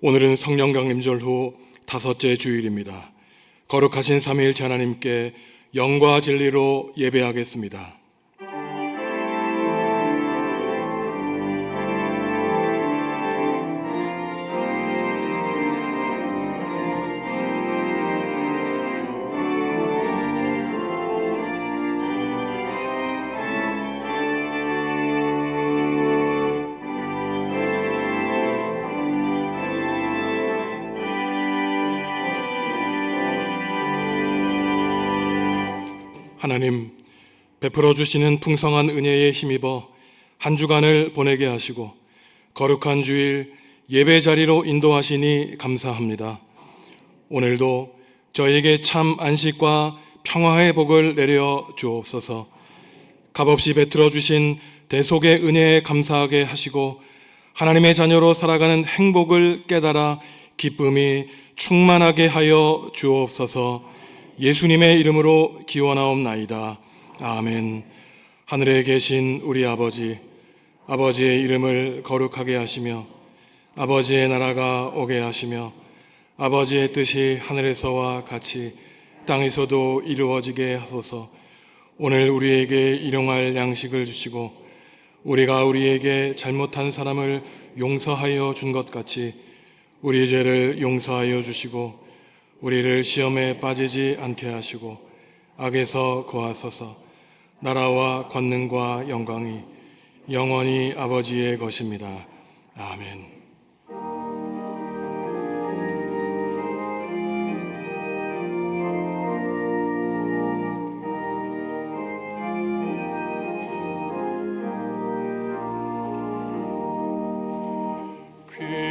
오늘은 성령 강림절 후 다섯째 주일입니다. 거룩하신 삼위일체 하나님께 영과 진리로 예배하겠습니다. 하나님, 베풀어 주시는 풍성한 은혜에 힘입어 한 주간을 보내게 하시고 거룩한 주일 예배 자리로 인도하시니 감사합니다. 오늘도 저에게 참 안식과 평화의 복을 내려 주옵소서. 값없이 베풀어 주신 대속의 은혜에 감사하게 하시고 하나님의 자녀로 살아가는 행복을 깨달아 기쁨이 충만하게 하여 주옵소서. 예수님의 이름으로 기원하옵나이다. 아멘. 하늘에 계신 우리 아버지, 아버지의 이름을 거룩하게 하시며 아버지의 나라가 오게 하시며 아버지의 뜻이 하늘에서와 같이 땅에서도 이루어지게 하소서. 오늘 우리에게 일용할 양식을 주시고 우리가 우리에게 잘못한 사람을 용서하여 준 것 같이 우리 죄를 용서하여 주시고 우리를 시험에 빠지지 않게 하시고 악에서 구하소서. 나라와 권능과 영광이 영원히 아버지의 것입니다. 아멘.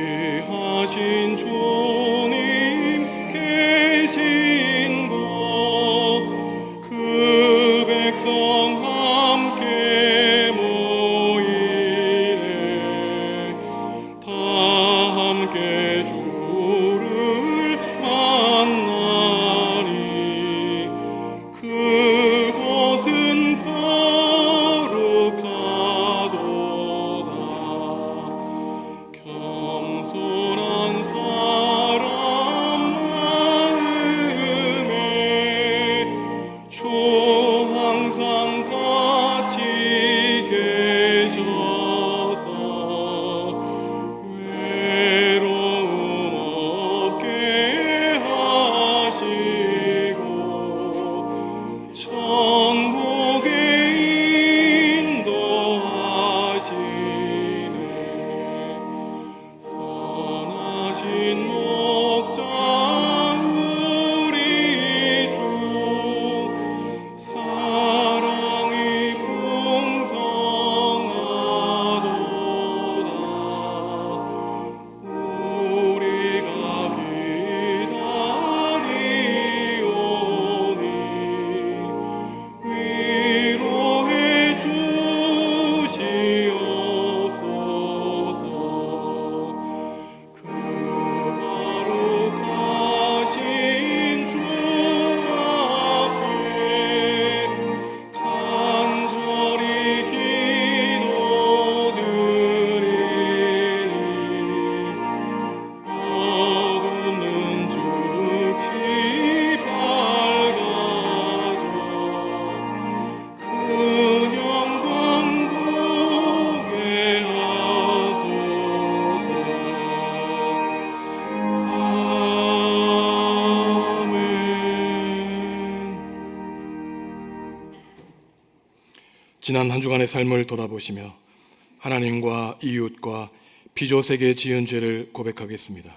귀하신 주님 계신 곳 그 백성 함께 모이네. 다 함께 주를 만나니 그곳은 거룩하도다. 겸손한 사람 마음에 주 항상 같이 계셔서 외로움 없게 하시고 천국에 인도하시네. 선하신 목자 우리 주 사랑이 풍성하도다. 우리가 기다리오니 위로해 주시옵소서. 그 거룩하신 주 앞에 간절히 기도드리니 어두운 눈 즉시 밝아져 큰 영광 보게 하소서. 아멘. 지난 한 주간의 삶을 돌아보시며 하나님과 이웃과 피조세계에 지은 죄를 고백하겠습니다.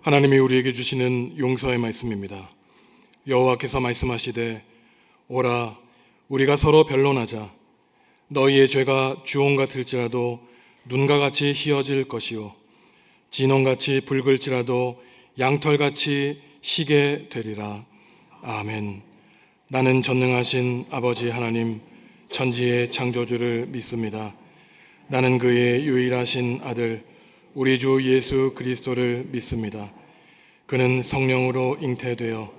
하나님이 우리에게 주시는 용서의 말씀입니다. 여호와께서 말씀하시되 오라 우리가 서로 변론하자. 너희의 죄가 주홍 같을지라도 눈과 같이 희어질 것이요 진홍같이 붉을지라도 양털같이 희게 되리라. 아멘. 나는 전능하신 아버지 하나님 천지의 창조주를 믿습니다. 나는 그의 유일하신 아들 우리 주 예수 그리스도를 믿습니다. 그는 성령으로 잉태되어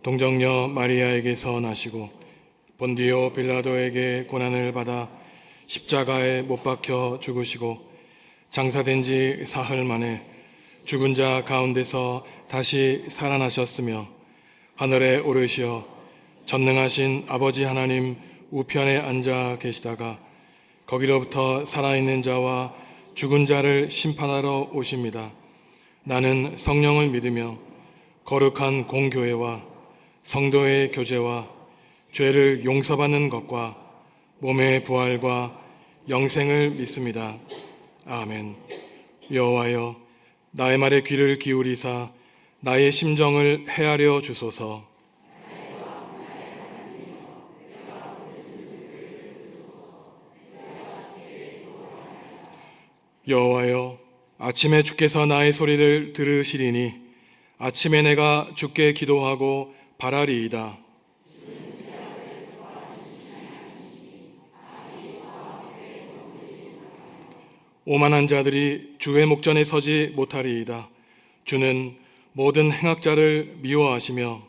동정녀 마리아에게서 나시고 본디오 빌라도에게 고난을 받아 십자가에 못 박혀 죽으시고 장사된 지 사흘 만에 죽은 자 가운데서 다시 살아나셨으며 하늘에 오르시어 전능하신 아버지 하나님 우편에 앉아 계시다가 거기로부터 살아있는 자와 죽은 자를 심판하러 오십니다. 나는 성령을 믿으며 거룩한 공교회와 성도의 교제와 죄를 용서받는 것과 몸의 부활과 영생을 믿습니다. 아멘. 여호와여 나의 말에 귀를 기울이사 나의 심정을 헤아려 주소서. 여호와여 아침에 주께서 나의 소리를 들으시리니 아침에 내가 주께 기도하고 바라리이다. 오만한 자들이 주의 목전에 서지 못하리이다. 주는 모든 행악자를 미워하시며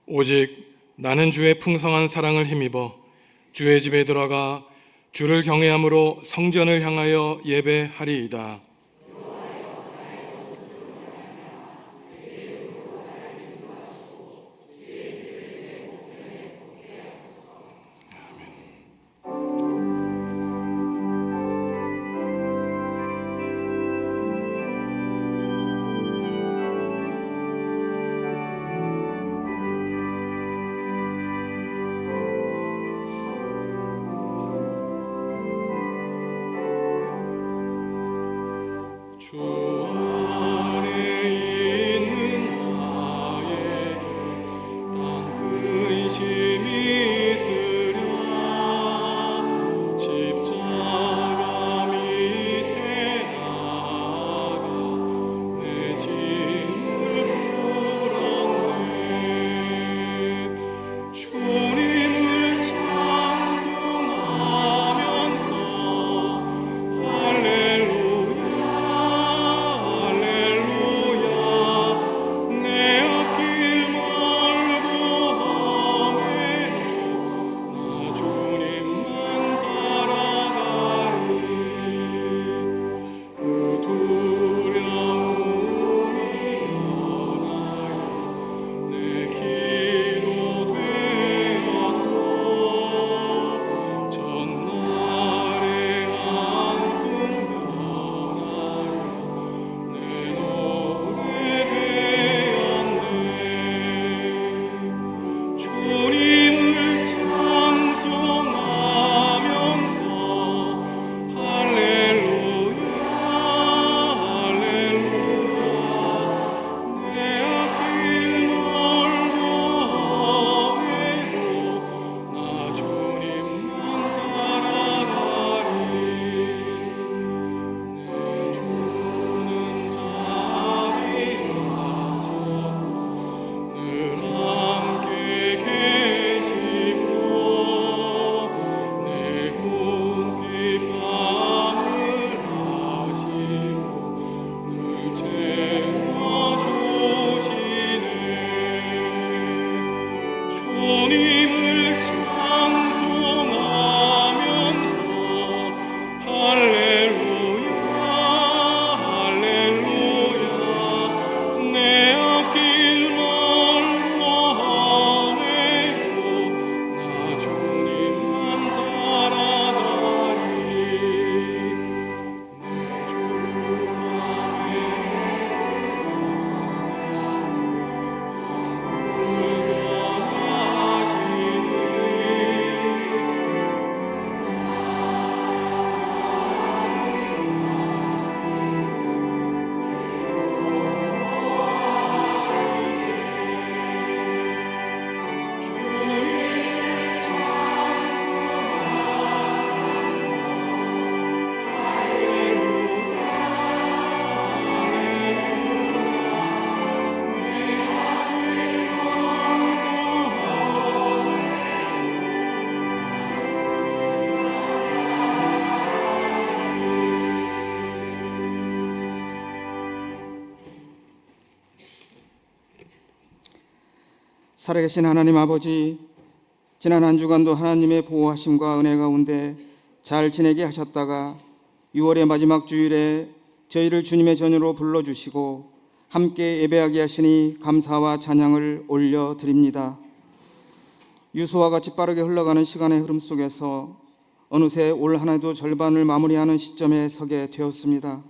오직 나는 주의 풍성한 사랑을 힘입어 주의 집에 들어가 주를 경외함으로 성전을 향하여 예배하리이다. 살아계신 하나님 아버지, 지난 한 주간도 하나님의 보호하심과 은혜 가운데 잘 지내게 하셨다가 6월의 마지막 주일에 저희를 주님의 전으로 불러주시고 함께 예배하게 하시니 감사와 찬양을 올려드립니다. 유수와 같이 빠르게 흘러가는 시간의 흐름 속에서 어느새 올 한 해도 절반을 마무리하는 시점에 서게 되었습니다.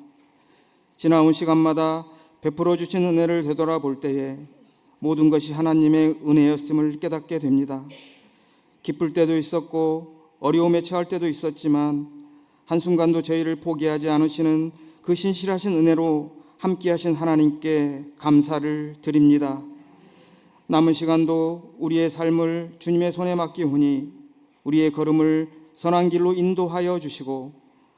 지나온 시간마다 베풀어 주신 은혜를 되돌아볼 때에 모든 것이 하나님의 은혜였음을 깨닫게 됩니다. 기쁠 때도 있었고 어려움에 처할 때도 있었지만 한순간도 저희를 포기하지 않으시는 그 신실하신 은혜로 함께하신 하나님께 감사를 드립니다. 남은 시간도 우리의 삶을 주님의 손에 맡기오니 우리의 걸음을 선한 길로 인도하여 주시고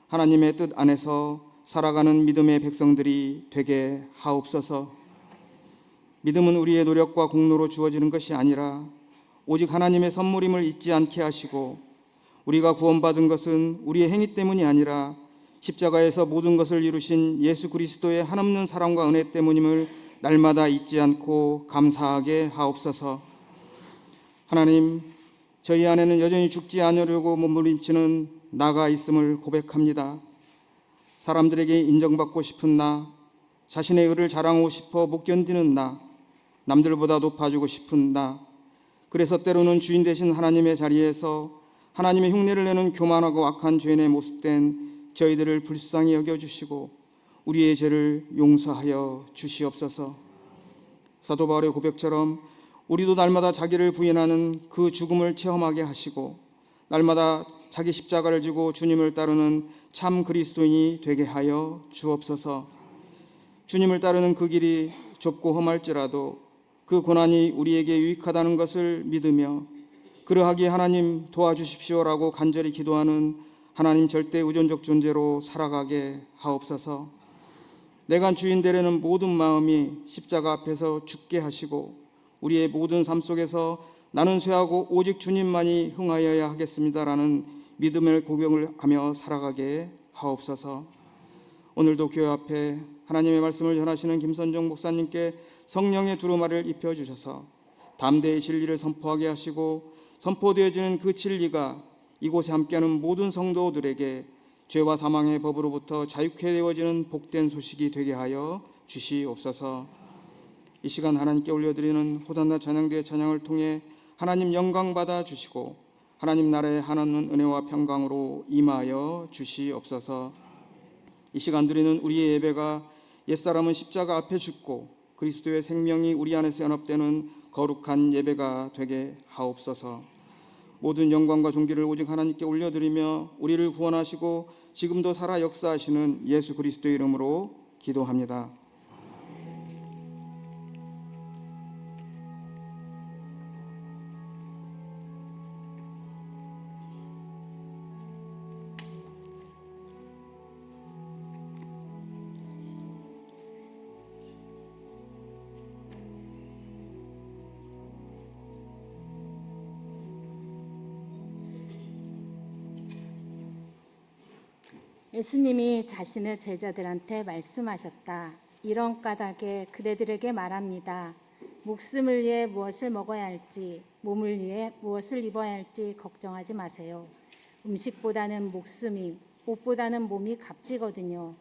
하나님의 뜻 안에서 살아가는 믿음의 백성들이 되게 하옵소서. 믿음은 우리의 노력과 공로로 주어지는 것이 아니라 오직 하나님의 선물임을 잊지 않게 하시고 우리가 구원받은 것은 우리의 행위 때문이 아니라 십자가에서 모든 것을 이루신 예수 그리스도의 한없는 사랑과 은혜 때문임을 날마다 잊지 않고 감사하게 하옵소서. 하나님, 저희 안에는 여전히 죽지 않으려고 몸부림치는 나가 있음을 고백합니다. 사람들에게 인정받고 싶은 나, 자신의 의를 자랑하고 싶어 못 견디는 나, 남들보다 높아지고 싶은 나, 그래서 때로는 주인 되신 하나님의 자리에서 하나님의 흉내를 내는 교만하고 악한 죄인의 모습된 저희들을 불쌍히 여겨주시고 우리의 죄를 용서하여 주시옵소서. 사도 바울의 고백처럼 우리도 날마다 자기를 부인하는 그 죽음을 체험하게 하시고 날마다 자기 십자가를 지고 주님을 따르는 참 그리스도인이 되게 하여 주옵소서. 주님을 따르는 그 길이 좁고 험할지라도 그 고난이 우리에게 유익하다는 것을 믿으며 그러하기에 하나님 도와주십시오라고 간절히 기도하는 하나님 절대 의존적 존재로 살아가게 하옵소서. 내가 주인 되려는 모든 마음이 십자가 앞에서 죽게 하시고 우리의 모든 삶 속에서 나는 쇠하고 오직 주님만이 흥하여야 하겠습니다라는 믿음의 고백을 하며 살아가게 하옵소서. 오늘도 교회 앞에 하나님의 말씀을 전하시는 김선정 목사님께 성령의 두루마리를 입혀주셔서 담대히 진리를 선포하게 하시고 선포되어지는 그 진리가 이곳에 함께하는 모든 성도들에게 죄와 사망의 법으로부터 자유케 되어지는 복된 소식이 되게 하여 주시옵소서. 이 시간 하나님께 올려드리는 호산나 찬양대의 찬양을 통해 하나님 영광 받아 주시고 하나님 나라의 한없는 은혜와 평강으로 임하여 주시옵소서. 이 시간 드리는 우리의 예배가 옛사람은 십자가 앞에 죽고 그리스도의 생명이 우리 안에서 연합되는 거룩한 예배가 되게 하옵소서. 모든 영광과 존귀를 오직 하나님께 올려드리며 우리를 구원하시고 지금도 살아 역사하시는 예수 그리스도의 이름으로 기도합니다. 예수님이 자신의 제자들한테 말씀하셨다. 이런 까닭에 그대들에게 말합니다. 목숨을 위해 무엇을 먹어야 할지, 몸을 위해 무엇을 입어야 할지 걱정하지 마세요. 음식보다는 목숨이, 옷보다는 몸이 값지거든요.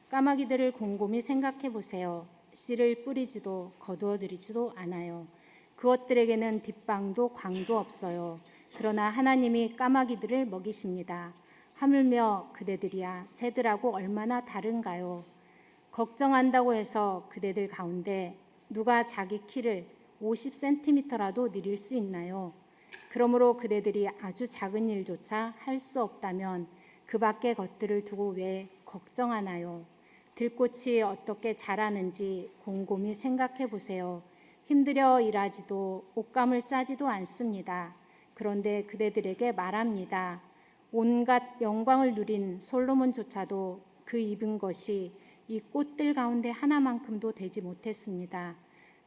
까마귀들을 곰곰이 생각해 보세요. 씨를 뿌리지도 거두어들이지도 않아요. 그것들에게는 뒷방도 광도 없어요. 그러나 하나님이 까마귀들을 먹이십니다. 하물며 그대들이야 새들하고 얼마나 다른가요? 걱정한다고 해서 그대들 가운데 누가 자기 키를 50cm라도 늘릴 수 있나요? 그러므로 그대들이 아주 작은 일조차 할 수 없다면 그 밖의 것들을 두고 왜 걱정하나요? 들꽃이 어떻게 자라는지 곰곰이 생각해 보세요. 힘들여 일하지도 옷감을 짜지도 않습니다. 그런데 그대들에게 말합니다. 온갖 영광을 누린 솔로몬조차도 그 입은 것이 이 꽃들 가운데 하나만큼도 되지 못했습니다.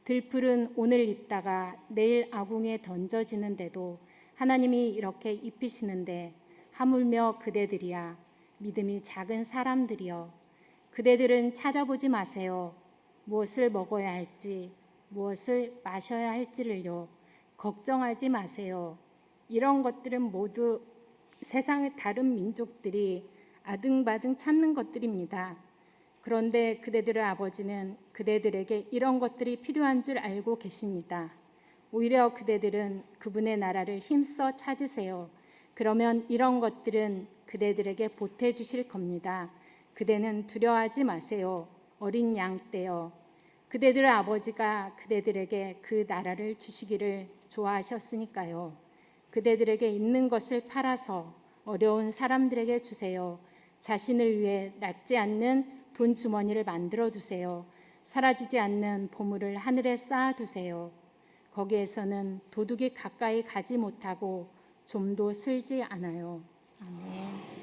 들풀은 오늘 입다가 내일 아궁에 던져지는데도 하나님이 이렇게 입히시는데 하물며 그대들이야 믿음이 작은 사람들이여 그대들은 찾아보지 마세요. 무엇을 먹어야 할지 무엇을 마셔야 할지를요. 걱정하지 마세요. 이런 것들은 모두 세상의 다른 민족들이 아등바등 찾는 것들입니다. 그런데 그대들의 아버지는 그대들에게 이런 것들이 필요한 줄 알고 계십니다. 오히려 그대들은 그분의 나라를 힘써 찾으세요. 그러면 이런 것들은 그대들에게 보태주실 겁니다. 그대는 두려워하지 마세요. 어린 양 떼요. 그대들의 아버지가 그대들에게 그 나라를 주시기를 좋아하셨으니까요. 그대들에게 있는 것을 팔아서 어려운 사람들에게 주세요. 자신을 위해 낡지 않는 돈 주머니를 만들어 두세요. 사라지지 않는 보물을 하늘에 쌓아 두세요. 거기에서는 도둑이 가까이 가지 못하고 좀도 슬지 않아요. 아멘.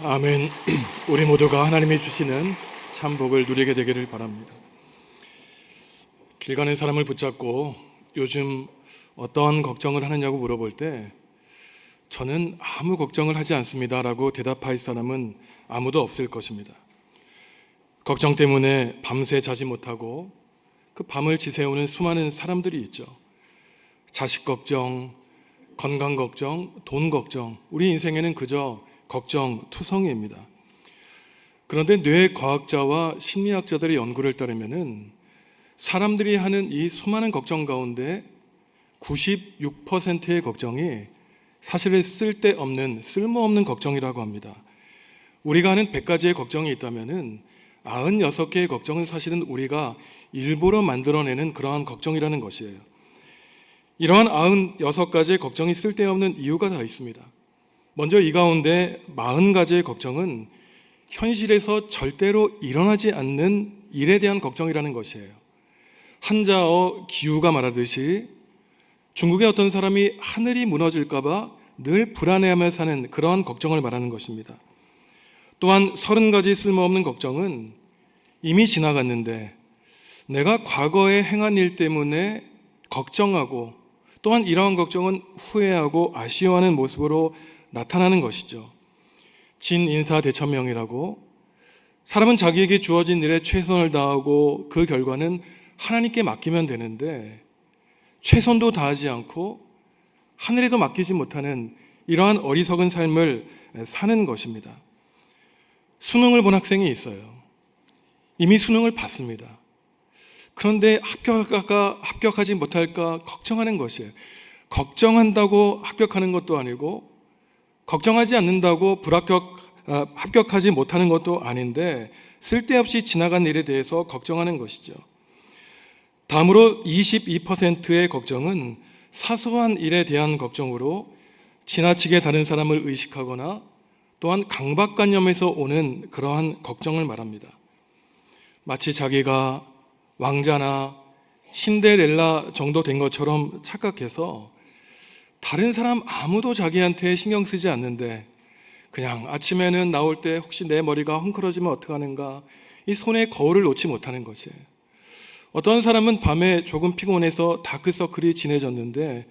아멘. 우리 모두가 하나님이 주시는 참 복을 누리게 되기를 바랍니다. 길 가는 사람을 붙잡고 요즘 어떠한 걱정을 하느냐고 물어볼 때 저는 아무 걱정을 하지 않습니다라고 대답할 사람은 아무도 없을 것입니다. 걱정 때문에 밤새 자지 못하고 그 밤을 지새우는 수많은 사람들이 있죠. 자식 걱정, 건강 걱정, 돈 걱정, 우리 인생에는 그저 걱정 투성이입니다. 그런데 뇌과학자와 심리학자들의 연구를 따르면은 사람들이 하는 이 수많은 걱정 가운데 96%의 걱정이 사실은 쓸데없는, 쓸모없는 걱정이라고 합니다. 우리가 하는 100가지의 걱정이 있다면은 96개의 걱정은 사실은 우리가 일부러 만들어내는 그러한 걱정이라는 것이에요. 이러한 96가지의 걱정이 쓸데없는 이유가 다 있습니다. 먼저 이 가운데 40가지의 걱정은 현실에서 절대로 일어나지 않는 일에 대한 걱정이라는 것이에요. 한자어 기우가 말하듯이 중국의 어떤 사람이 하늘이 무너질까 봐 늘 불안해하며 사는 그러한 걱정을 말하는 것입니다. 또한 30가지 쓸모없는 걱정은 이미 지나갔는데 내가 과거에 행한 일 때문에 걱정하고 또한 이러한 걱정은 후회하고 아쉬워하는 모습으로 나타나는 것이죠. 진인사대천명이라고 사람은 자기에게 주어진 일에 최선을 다하고 그 결과는 하나님께 맡기면 되는데 최선도 다하지 않고 하늘에도 맡기지 못하는 이러한 어리석은 삶을 사는 것입니다. 수능을 본 학생이 있어요. 이미 수능을 봤습니다. 그런데 합격할까 합격하지 못할까 걱정하는 것이에요. 걱정한다고 합격하는 것도 아니고 걱정하지 않는다고 합격하지 못하는 것도 아닌데 쓸데없이 지나간 일에 대해서 걱정하는 것이죠. 다음으로 22%의 걱정은 사소한 일에 대한 걱정으로 지나치게 다른 사람을 의식하거나 또한 강박관념에서 오는 그러한 걱정을 말합니다. 마치 자기가 왕자나 신데렐라 정도 된 것처럼 착각해서 다른 사람 아무도 자기한테 신경 쓰지 않는데 그냥 아침에는 나올 때 혹시 내 머리가 헝클어지면 어떡하는가 이 손에 거울을 놓지 못하는 것이에요. 어떤 사람은 밤에 조금 피곤해서 다크서클이 진해졌는데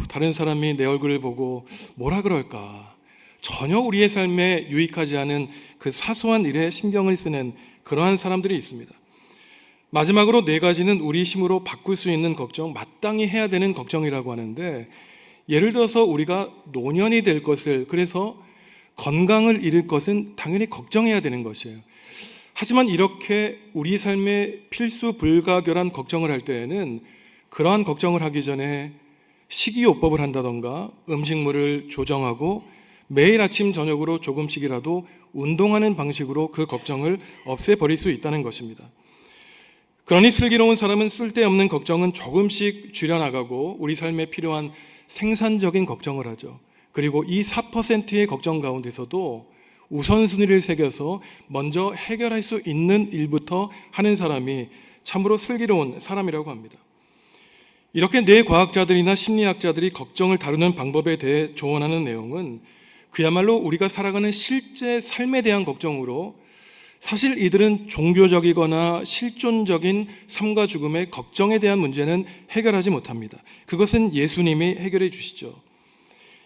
다른 사람이 내 얼굴을 보고 뭐라 그럴까 전혀 우리의 삶에 유익하지 않은 그 사소한 일에 신경을 쓰는 그러한 사람들이 있습니다. 마지막으로 4가지는 우리 힘으로 바꿀 수 있는 걱정, 마땅히 해야 되는 걱정이라고 하는데 예를 들어서 우리가 노년이 될 것을 그래서 건강을 잃을 것은 당연히 걱정해야 되는 것이에요. 하지만 이렇게 우리 삶에 필수 불가결한 걱정을 할 때에는 그러한 걱정을 하기 전에 식이요법을 한다던가 음식물을 조정하고 매일 아침 저녁으로 조금씩이라도 운동하는 방식으로 그 걱정을 없애버릴 수 있다는 것입니다. 그러니 슬기로운 사람은 쓸데없는 걱정은 조금씩 줄여나가고 우리 삶에 필요한 생산적인 걱정을 하죠. 그리고 이 4%의 걱정 가운데서도 우선순위를 새겨서 먼저 해결할 수 있는 일부터 하는 사람이 참으로 슬기로운 사람이라고 합니다. 이렇게 뇌과학자들이나 심리학자들이 걱정을 다루는 방법에 대해 조언하는 내용은 그야말로 우리가 살아가는 실제 삶에 대한 걱정으로 사실 이들은 종교적이거나 실존적인 삶과 죽음의 걱정에 대한 문제는 해결하지 못합니다. 그것은 예수님이 해결해 주시죠.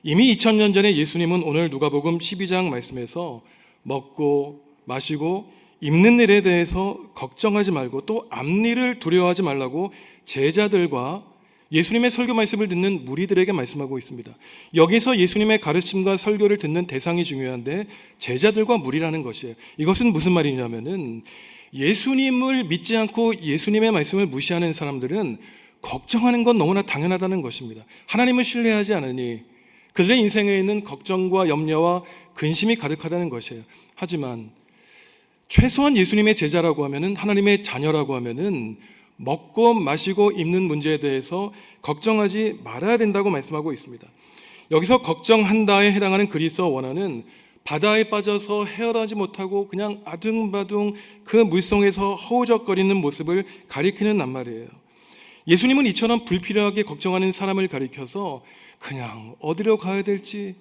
이미 2000년 전에 예수님은 오늘 누가복음 12장 말씀에서 먹고 마시고 입는 일에 대해서 걱정하지 말고 또 앞일을 두려워하지 말라고 제자들과 예수님의 설교 말씀을 듣는 무리들에게 말씀하고 있습니다. 여기서 예수님의 가르침과 설교를 듣는 대상이 중요한데 제자들과 무리라는 것이에요. 이것은 무슨 말이냐면은 예수님을 믿지 않고 예수님의 말씀을 무시하는 사람들은 걱정하는 건 너무나 당연하다는 것입니다. 하나님을 신뢰하지 않으니 그들의 인생에 있는 걱정과 염려와 근심이 가득하다는 것이에요. 하지만 최소한 예수님의 제자라고 하면은 하나님의 자녀라고 하면은 먹고 마시고 입는 문제에 대해서 걱정하지 말아야 된다고 말씀하고 있습니다. 여기서 걱정한다에 해당하는 그리스어 원어는 바다에 빠져서 헤어나지 못하고 그냥 아둥바둥 그 물속에서 허우적거리는 모습을 가리키는 낱말이에요. 예수님은 이처럼 불필요하게 걱정하는 사람을 가리켜서 그냥 어디로 가야 될지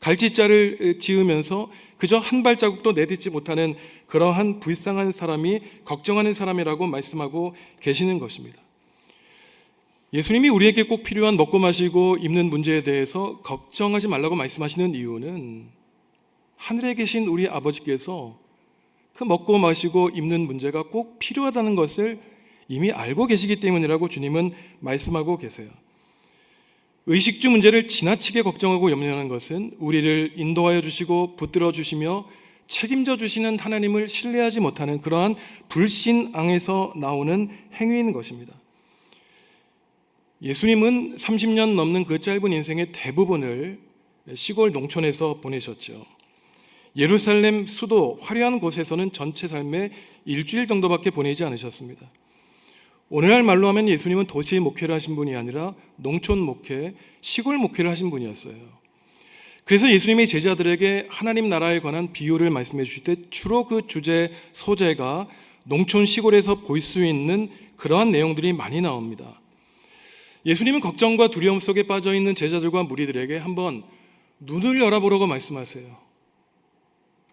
갈짓자를 지으면서 그저 한 발자국도 내딛지 못하는 그러한 불쌍한 사람이 걱정하는 사람이라고 말씀하고 계시는 것입니다. 예수님이 우리에게 꼭 필요한 먹고 마시고 입는 문제에 대해서 걱정하지 말라고 말씀하시는 이유는 하늘에 계신 우리 아버지께서 그 먹고 마시고 입는 문제가 꼭 필요하다는 것을 이미 알고 계시기 때문이라고 주님은 말씀하고 계세요. 의식주 문제를 지나치게 걱정하고 염려하는 것은 우리를 인도하여 주시고 붙들어 주시며 책임져 주시는 하나님을 신뢰하지 못하는 그러한 불신앙에서 나오는 행위인 것입니다. 예수님은 30년 넘는 그 짧은 인생의 대부분을 시골 농촌에서 보내셨죠. 예루살렘 수도 화려한 곳에서는 전체 삶의 일주일 정도밖에 보내지 않으셨습니다. 오늘날 말로 하면 예수님은 도시 목회를 하신 분이 아니라 농촌 목회, 시골 목회를 하신 분이었어요. 그래서 예수님이 제자들에게 하나님 나라에 관한 비유를 말씀해 주실 때 주로 그 주제, 소재가 농촌, 시골에서 볼 수 있는 그러한 내용들이 많이 나옵니다. 예수님은 걱정과 두려움 속에 빠져 있는 제자들과 무리들에게 한번 눈을 열어보라고 말씀하세요.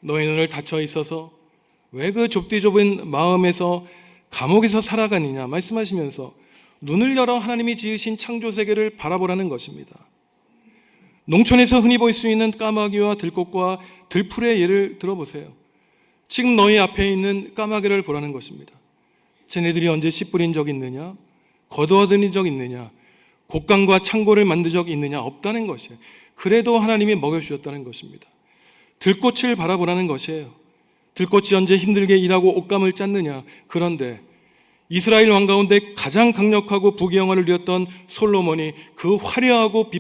너의 눈을 닫혀 있어서 왜 그 좁디 좁은 마음에서 감옥에서 살아가느냐 말씀하시면서 눈을 열어 하나님이 지으신 창조 세계를 바라보라는 것입니다. 농촌에서 흔히 볼 수 있는 까마귀와 들꽃과 들풀의 예를 들어보세요. 지금 너희 앞에 있는 까마귀를 보라는 것입니다. 쟤네들이 언제 씨 뿌린 적 있느냐? 거두어들인 적 있느냐? 곡간과 창고를 만든 적 있느냐? 없다는 것이에요. 그래도 하나님이 먹여주셨다는 것입니다. 들꽃을 바라보라는 것이에요. 들꽃이 언제 힘들게 일하고 옷감을 짰느냐? 그런데 이스라엘 왕 가운데 가장 강력하고 부귀영화를 누렸던 솔로몬이 그 화려하고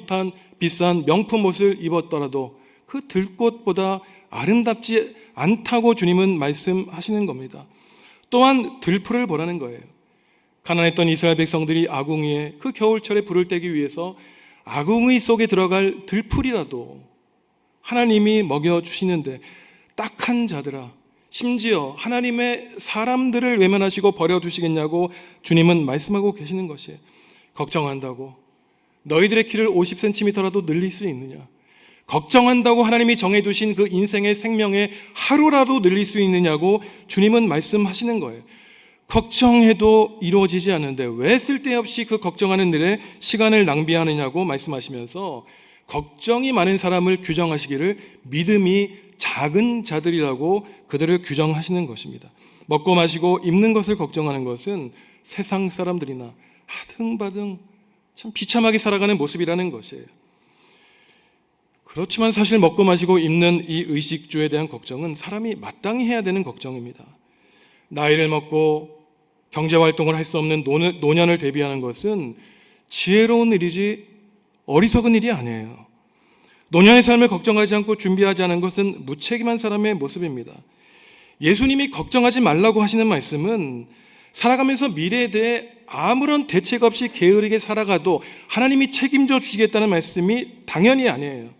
비싼 명품 옷을 입었더라도 그 들꽃보다 아름답지 않다고 주님은 말씀하시는 겁니다. 또한 들풀을 보라는 거예요. 가난했던 이스라엘 백성들이 아궁이에 그 겨울철에 불을 떼기 위해서 아궁이 속에 들어갈 들풀이라도 하나님이 먹여주시는데 딱한 자들아, 심지어 하나님의 사람들을 외면하시고 버려두시겠냐고 주님은 말씀하고 계시는 것이에요. 걱정한다고 너희들의 키를 50cm라도 늘릴 수 있느냐? 걱정한다고 하나님이 정해두신 그 인생의 생명의 하루라도 늘릴 수 있느냐고 주님은 말씀하시는 거예요. 걱정해도 이루어지지 않는데 왜 쓸데없이 그 걱정하는 일에 시간을 낭비하느냐고 말씀하시면서 걱정이 많은 사람을 규정하시기를 믿음이 작은 자들이라고 그들을 규정하시는 것입니다. 먹고 마시고 입는 것을 걱정하는 것은 세상 사람들이나 아등바등 참 비참하게 살아가는 모습이라는 것이에요. 그렇지만 사실 먹고 마시고 입는 이 의식주에 대한 걱정은 사람이 마땅히 해야 되는 걱정입니다. 나이를 먹고 경제활동을 할 수 없는 노년을 대비하는 것은 지혜로운 일이지 어리석은 일이 아니에요. 노년의 삶을 걱정하지 않고 준비하지 않은 것은 무책임한 사람의 모습입니다. 예수님이 걱정하지 말라고 하시는 말씀은 살아가면서 미래에 대해 아무런 대책 없이 게으르게 살아가도 하나님이 책임져 주시겠다는 말씀이 당연히 아니에요.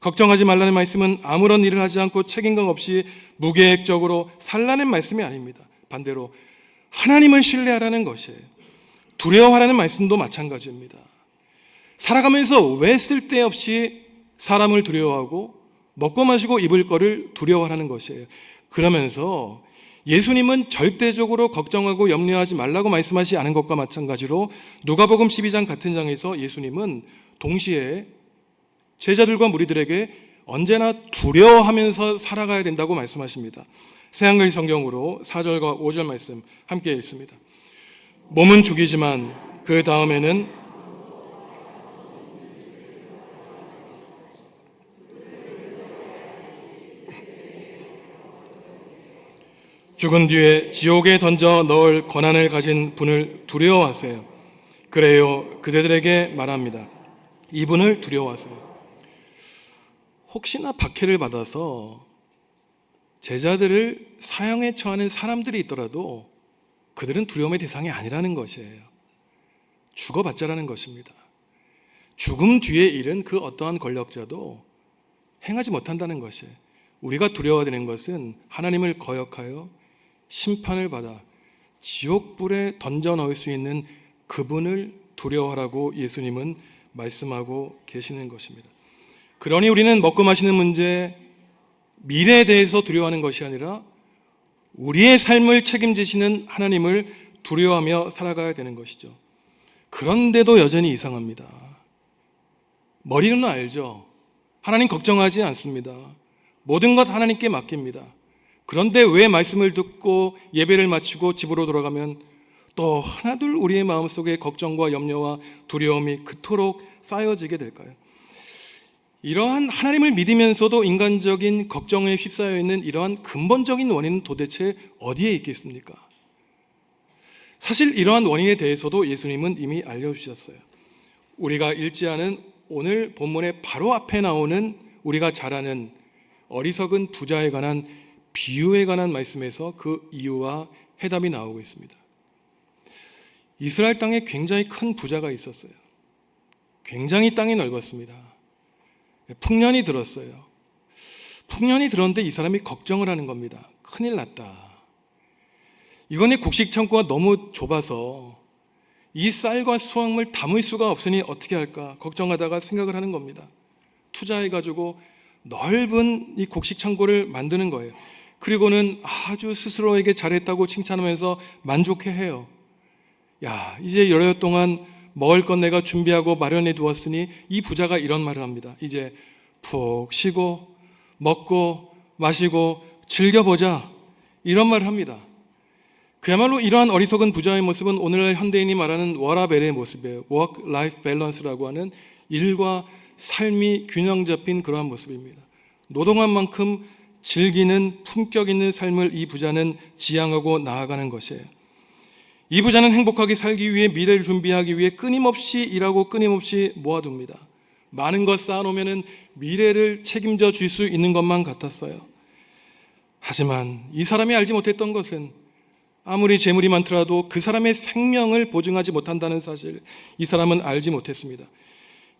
걱정하지 말라는 말씀은 아무런 일을 하지 않고 책임감 없이 무계획적으로 살라는 말씀이 아닙니다. 반대로 하나님을 신뢰하라는 것이에요. 두려워하라는 말씀도 마찬가지입니다. 살아가면서 왜 쓸데없이 사람을 두려워하고 먹고 마시고 입을 거를 두려워하는 것이에요. 그러면서 예수님은 절대적으로 걱정하고 염려하지 말라고 말씀하지 않은 것과 마찬가지로 누가복음 12장 같은 장에서 예수님은 동시에 제자들과 무리들에게 언제나 두려워하면서 살아가야 된다고 말씀하십니다. 새한글 성경으로 4절과 5절 말씀 함께 읽습니다. 몸은 죽이지만 그 다음에는 죽은 뒤에 지옥에 던져 넣을 권한을 가진 분을 두려워하세요. 그래요, 그대들에게 말합니다. 이분을 두려워하세요. 혹시나 박해를 받아서 제자들을 사형에 처하는 사람들이 있더라도 그들은 두려움의 대상이 아니라는 것이에요. 죽어봤자라는 것입니다. 죽음 뒤의 일은 그 어떠한 권력자도 행하지 못한다는 것이에요. 우리가 두려워야 되는 것은 하나님을 거역하여 심판을 받아 지옥불에 던져 넣을 수 있는 그분을 두려워하라고 예수님은 말씀하고 계시는 것입니다. 그러니 우리는 먹고 마시는 문제, 미래에 대해서 두려워하는 것이 아니라 우리의 삶을 책임지시는 하나님을 두려워하며 살아가야 되는 것이죠. 그런데도 여전히 이상합니다. 머리로는 알죠. 하나님 걱정하지 않습니다. 모든 것 하나님께 맡깁니다. 그런데 왜 말씀을 듣고 예배를 마치고 집으로 돌아가면 또 하나둘 우리의 마음속에 걱정과 염려와 두려움이 그토록 쌓여지게 될까요? 이러한 하나님을 믿으면서도 인간적인 걱정에 휩싸여 있는 이러한 근본적인 원인은 도대체 어디에 있겠습니까? 사실 이러한 원인에 대해서도 예수님은 이미 알려주셨어요. 우리가 읽지 않은 오늘 본문의 바로 앞에 나오는 우리가 잘 아는 어리석은 부자에 관한 비유에 관한 말씀에서 그 이유와 해답이 나오고 있습니다. 이스라엘 땅에 굉장히 큰 부자가 있었어요. 굉장히 땅이 넓었습니다. 풍년이 들었어요. 풍년이 들었는데 이 사람이 걱정을 하는 겁니다. 큰일 났다. 이번에 곡식 창고가 너무 좁아서 이 쌀과 수확물 담을 수가 없으니 어떻게 할까 걱정하다가 생각을 하는 겁니다. 투자해가지고 넓은 이 곡식 창고를 만드는 거예요. 그리고는 아주 스스로에게 잘했다고 칭찬하면서 만족해해요. 야, 이제 여러 해 동안 먹을 건 내가 준비하고 마련해 두었으니 이 부자가 이런 말을 합니다. 이제 푹 쉬고 먹고 마시고 즐겨보자, 이런 말을 합니다. 그야말로 이러한 어리석은 부자의 모습은 오늘날 현대인이 말하는 워라벨의 모습이에요. Work-Life Balance라고 하는 일과 삶이 균형 잡힌 그러한 모습입니다. 노동한 만큼 즐기는 품격 있는 삶을 이 부자는 지향하고 나아가는 것이에요. 이 부자는 행복하게 살기 위해 미래를 준비하기 위해 끊임없이 일하고 끊임없이 모아둡니다. 많은 것 쌓아놓으면 미래를 책임져 줄 수 있는 것만 같았어요. 하지만 이 사람이 알지 못했던 것은 아무리 재물이 많더라도 그 사람의 생명을 보증하지 못한다는 사실, 이 사람은 알지 못했습니다.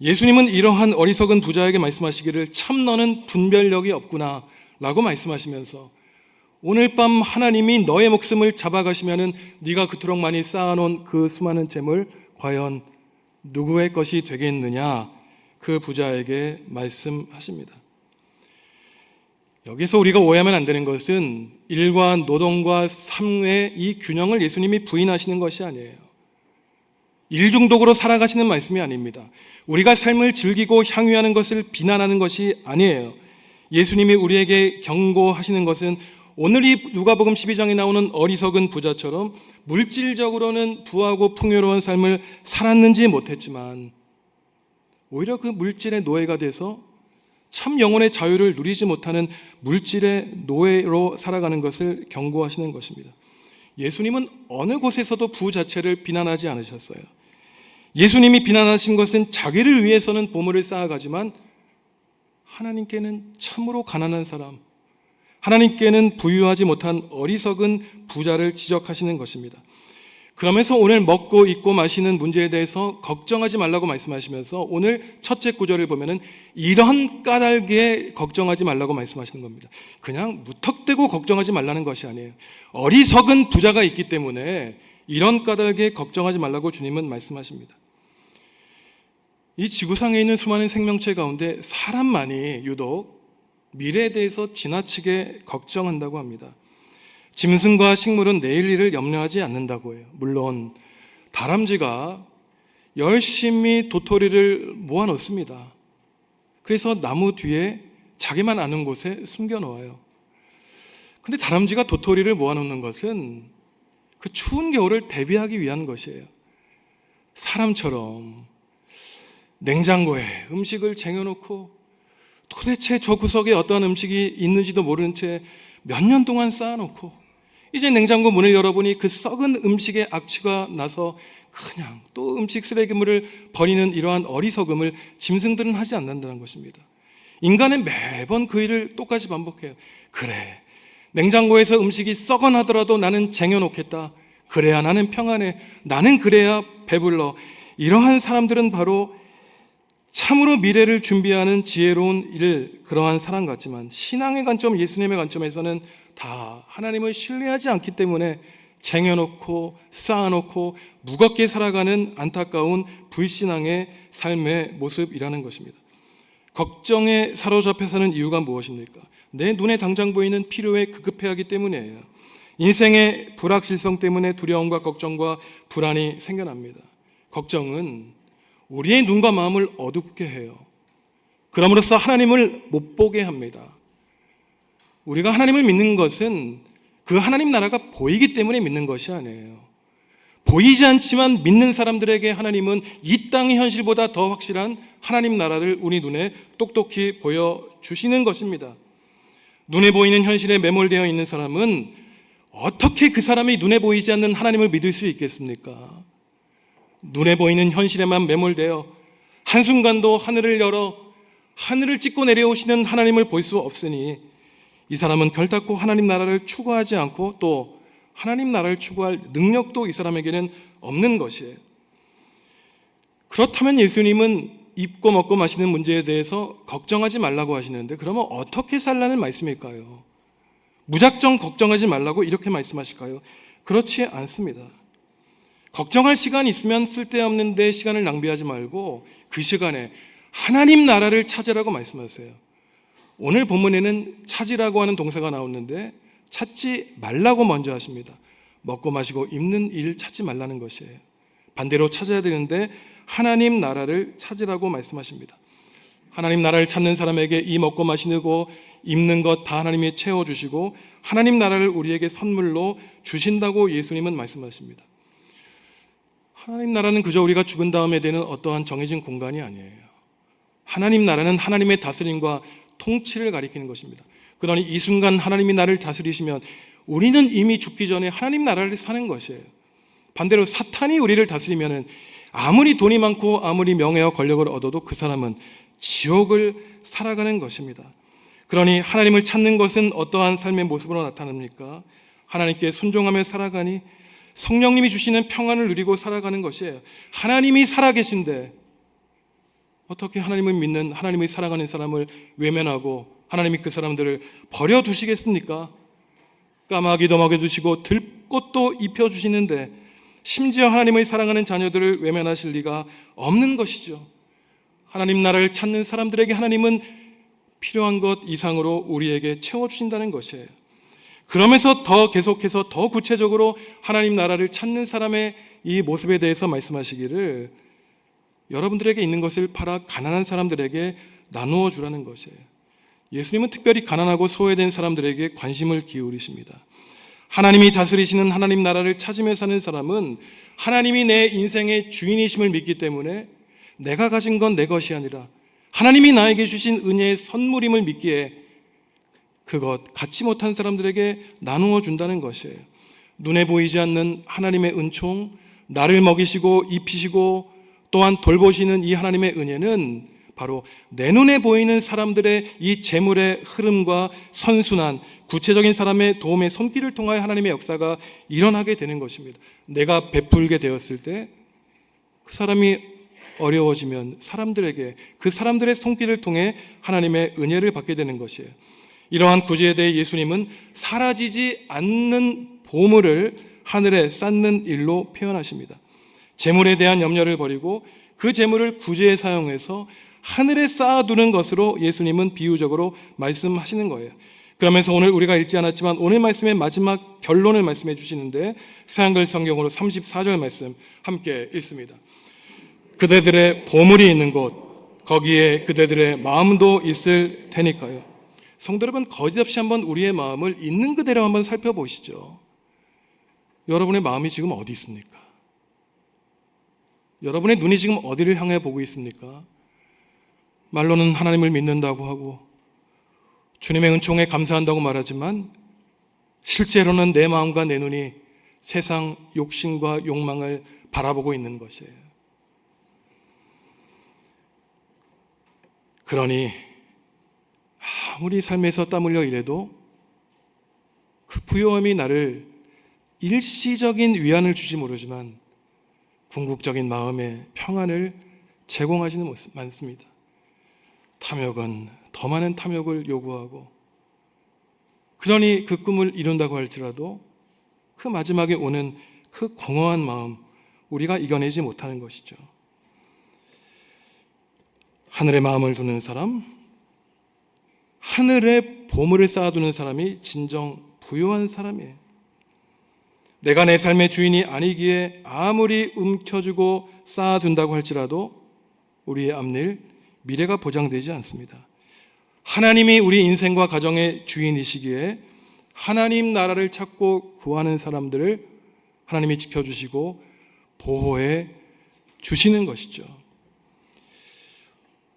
예수님은 이러한 어리석은 부자에게 말씀하시기를 참 너는 분별력이 없구나 라고 말씀하시면서 오늘 밤 하나님이 너의 목숨을 잡아가시면은 네가 그토록 많이 쌓아놓은 그 수많은 재물 과연 누구의 것이 되겠느냐, 그 부자에게 말씀하십니다. 여기서 우리가 오해하면 안 되는 것은 일과 노동과 삶의 이 균형을 예수님이 부인하시는 것이 아니에요. 일중독으로 살아가시는 말씀이 아닙니다. 우리가 삶을 즐기고 향유하는 것을 비난하는 것이 아니에요. 예수님이 우리에게 경고하시는 것은 오늘 이 누가복음 12장에 나오는 어리석은 부자처럼 물질적으로는 부하고 풍요로운 삶을 살았는지 못했지만 오히려 그 물질의 노예가 돼서 참 영혼의 자유를 누리지 못하는 물질의 노예로 살아가는 것을 경고하시는 것입니다. 예수님은 어느 곳에서도 부 자체를 비난하지 않으셨어요. 예수님이 비난하신 것은 자기를 위해서는 보물을 쌓아가지만 하나님께는 참으로 가난한 사람, 하나님께는 부유하지 못한 어리석은 부자를 지적하시는 것입니다. 그러면서 오늘 먹고 입고 마시는 문제에 대해서 걱정하지 말라고 말씀하시면서 오늘 첫째 구절을 보면은 이런 까닭에 걱정하지 말라고 말씀하시는 겁니다. 그냥 무턱대고 걱정하지 말라는 것이 아니에요. 어리석은 부자가 있기 때문에 이런 까닭에 걱정하지 말라고 주님은 말씀하십니다. 이 지구상에 있는 수많은 생명체 가운데 사람만이 유독 미래에 대해서 지나치게 걱정한다고 합니다. 짐승과 식물은 내일 일을 염려하지 않는다고 해요. 물론 다람쥐가 열심히 도토리를 모아놓습니다. 그래서 나무 뒤에 자기만 아는 곳에 숨겨놓아요. 근데 다람쥐가 도토리를 모아놓는 것은 그 추운 겨울을 대비하기 위한 것이에요. 사람처럼 냉장고에 음식을 쟁여놓고 도대체 저 구석에 어떤 음식이 있는지도 모르는 채 몇 년 동안 쌓아놓고 이제 냉장고 문을 열어보니 그 썩은 음식의 악취가 나서 그냥 또 음식 쓰레기물을 버리는 이러한 어리석음을 짐승들은 하지 않는다는 것입니다. 인간은 매번 그 일을 똑같이 반복해요. 그래, 냉장고에서 음식이 썩어나더라도 나는 쟁여놓겠다. 그래야 나는 평안해. 나는 그래야 배불러. 이러한 사람들은 바로 참으로 미래를 준비하는 지혜로운 그러한 사람 같지만 신앙의 관점, 예수님의 관점에서는 다 하나님을 신뢰하지 않기 때문에 쟁여놓고 쌓아놓고 무겁게 살아가는 안타까운 불신앙의 삶의 모습이라는 것입니다. 걱정에 사로잡혀 사는 이유가 무엇입니까? 내 눈에 당장 보이는 필요에 급급해하기 때문이에요. 인생의 불확실성 때문에 두려움과 걱정과 불안이 생겨납니다. 걱정은 우리의 눈과 마음을 어둡게 해요. 그럼으로써 하나님을 못 보게 합니다. 우리가 하나님을 믿는 것은 그 하나님 나라가 보이기 때문에 믿는 것이 아니에요. 보이지 않지만 믿는 사람들에게 하나님은 이 땅의 현실보다 더 확실한 하나님 나라를 우리 눈에 똑똑히 보여주시는 것입니다. 눈에 보이는 현실에 매몰되어 있는 사람은 어떻게 그 사람이 눈에 보이지 않는 하나님을 믿을 수 있겠습니까? 눈에 보이는 현실에만 매몰되어 한순간도 하늘을 열어 하늘을 찢고 내려오시는 하나님을 볼 수 없으니 이 사람은 결단코 하나님 나라를 추구하지 않고 또 하나님 나라를 추구할 능력도 이 사람에게는 없는 것이에요. 그렇다면 예수님은 입고 먹고 마시는 문제에 대해서 걱정하지 말라고 하시는데 그러면 어떻게 살라는 말씀일까요? 무작정 걱정하지 말라고 이렇게 말씀하실까요? 그렇지 않습니다. 걱정할 시간이 있으면 쓸데없는 데 시간을 낭비하지 말고 그 시간에 하나님 나라를 찾으라고 말씀하세요. 오늘 본문에는 찾으라고 하는 동사가 나오는데 찾지 말라고 먼저 하십니다. 먹고 마시고 입는 일 찾지 말라는 것이에요. 반대로 찾아야 되는데 하나님 나라를 찾으라고 말씀하십니다. 하나님 나라를 찾는 사람에게 이 먹고 마시고 입는 것 다 하나님이 채워주시고 하나님 나라를 우리에게 선물로 주신다고 예수님은 말씀하십니다. 하나님 나라는 그저 우리가 죽은 다음에 되는 어떠한 정해진 공간이 아니에요. 하나님 나라는 하나님의 다스림과 통치를 가리키는 것입니다. 그러니 이 순간 하나님이 나를 다스리시면 우리는 이미 죽기 전에 하나님 나라를 사는 것이에요. 반대로 사탄이 우리를 다스리면 아무리 돈이 많고 아무리 명예와 권력을 얻어도 그 사람은 지옥을 살아가는 것입니다. 그러니 하나님을 찾는 것은 어떠한 삶의 모습으로 나타납니까? 하나님께 순종하며 살아가니 성령님이 주시는 평안을 누리고 살아가는 것이에요. 하나님이 살아계신데 어떻게 하나님을 믿는 하나님을 사랑하는 사람을 외면하고 하나님이 그 사람들을 버려두시겠습니까? 까마귀도 먹여주시고 들꽃도 입혀주시는데 심지어 하나님을 사랑하는 자녀들을 외면하실 리가 없는 것이죠. 하나님 나라를 찾는 사람들에게 하나님은 필요한 것 이상으로 우리에게 채워주신다는 것이에요. 그러면서 더 계속해서 더 구체적으로 하나님 나라를 찾는 사람의 이 모습에 대해서 말씀하시기를 여러분들에게 있는 것을 팔아 가난한 사람들에게 나누어 주라는 것이에요. 예수님은 특별히 가난하고 소외된 사람들에게 관심을 기울이십니다. 하나님이 다스리시는 하나님 나라를 찾으며 사는 사람은 하나님이 내 인생의 주인이심을 믿기 때문에 내가 가진 건 내 것이 아니라 하나님이 나에게 주신 은혜의 선물임을 믿기에 그것 갖지 못한 사람들에게 나누어 준다는 것이에요. 눈에 보이지 않는 하나님의 은총, 나를 먹이시고 입히시고 또한 돌보시는 이 하나님의 은혜는 바로 내 눈에 보이는 사람들의 이 재물의 흐름과 선순환, 구체적인 사람의 도움의 손길을 통하여 하나님의 역사가 일어나게 되는 것입니다. 내가 베풀게 되었을 때 그 사람이 어려워지면 사람들에게 그 사람들의 손길을 통해 하나님의 은혜를 받게 되는 것이에요. 이러한 구제에 대해 예수님은 사라지지 않는 보물을 하늘에 쌓는 일로 표현하십니다. 재물에 대한 염려를 버리고 그 재물을 구제에 사용해서 하늘에 쌓아두는 것으로 예수님은 비유적으로 말씀하시는 거예요. 그러면서 오늘 우리가 읽지 않았지만 오늘 말씀의 마지막 결론을 말씀해 주시는데 새한글 성경으로 34절 말씀 함께 읽습니다. 그대들의 보물이 있는 곳 거기에 그대들의 마음도 있을 테니까요. 성도 여러분, 거짓없이 한번 우리의 마음을 있는 그대로 한번 살펴보시죠. 여러분의 마음이 지금 어디 있습니까? 여러분의 눈이 지금 어디를 향해 보고 있습니까? 말로는 하나님을 믿는다고 하고 주님의 은총에 감사한다고 말하지만 실제로는 내 마음과 내 눈이 세상 욕심과 욕망을 바라보고 있는 것이에요. 그러니 아무리 삶에서 땀 흘려 일해도 그 부요함이 나를 일시적인 위안을 주지 모르지만 궁극적인 마음의 평안을 제공하지는 않습니다. 탐욕은 더 많은 탐욕을 요구하고 그러니 그 꿈을 이룬다고 할지라도 그 마지막에 오는 그 공허한 마음 우리가 이겨내지 못하는 것이죠. 하늘의 마음을 두는 사람, 하늘의 보물을 쌓아두는 사람이 진정 부유한 사람이에요. 내가 내 삶의 주인이 아니기에 아무리 움켜쥐고 쌓아둔다고 할지라도 우리의 앞일 미래가 보장되지 않습니다. 하나님이 우리 인생과 가정의 주인이시기에 하나님 나라를 찾고 구하는 사람들을 하나님이 지켜주시고 보호해 주시는 것이죠.